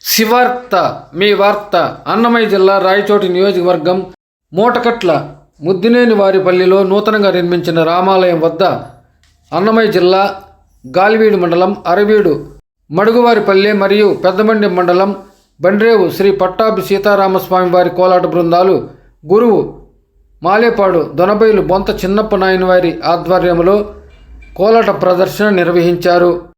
శివార్త మీ వార్త. అన్నమయ్య జిల్లా రాయచోటి నియోజకవర్గం మూటకట్ల ముద్దినేని వారిపల్లిలో నూతనంగా నిర్మించిన రామాలయం వద్ద అన్నమయ్య జిల్లా గాలివీడు మండలం అరవీడు మడుగువారిపల్లె మరియు పెద్దమండి మండలం బండ్రేవు శ్రీ పట్టాభి సీతారామస్వామి వారి కోలాట బృందాలు గురువు మాలేపాడు దొనబైలు బొంత చిన్నప్ప నాయన వారి ఆధ్వర్యంలో కోలాట ప్రదర్శన నిర్వహించారు.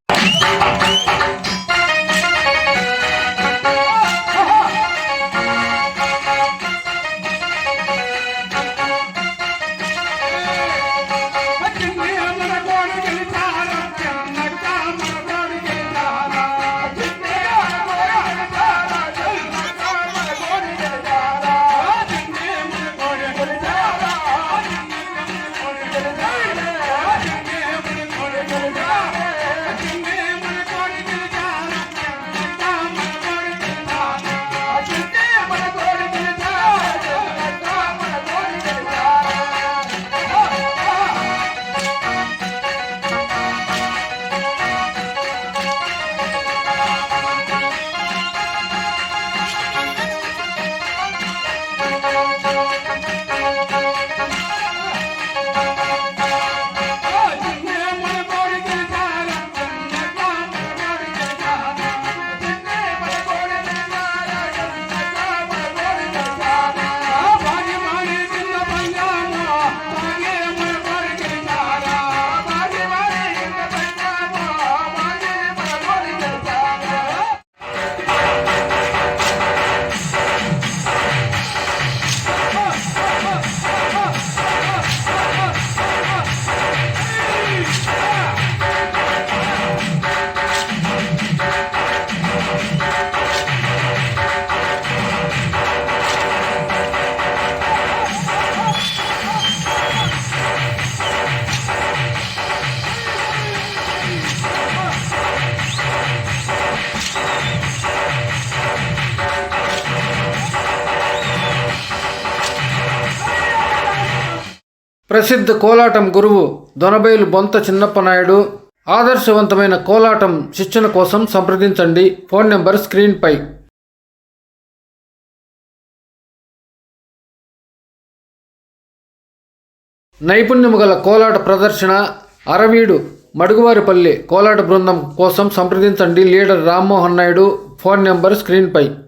ప్రసిద్ధ కోలాటం గురువు దొనబైలు బొంత చిన్నప్ప నాయుడు. ఆదర్శవంతమైన కోలాటం శిక్షణ కోసం సంప్రదించండి. ఫోన్ నెంబర్ స్క్రీన్పై. నైపుణ్యము గల కోలాట ప్రదర్శన అరవీడు మడుగువారిపల్లి కోలాట బృందం కోసం సంప్రదించండి. Leader Rammohan Naidu. Phone number స్క్రీన్పై.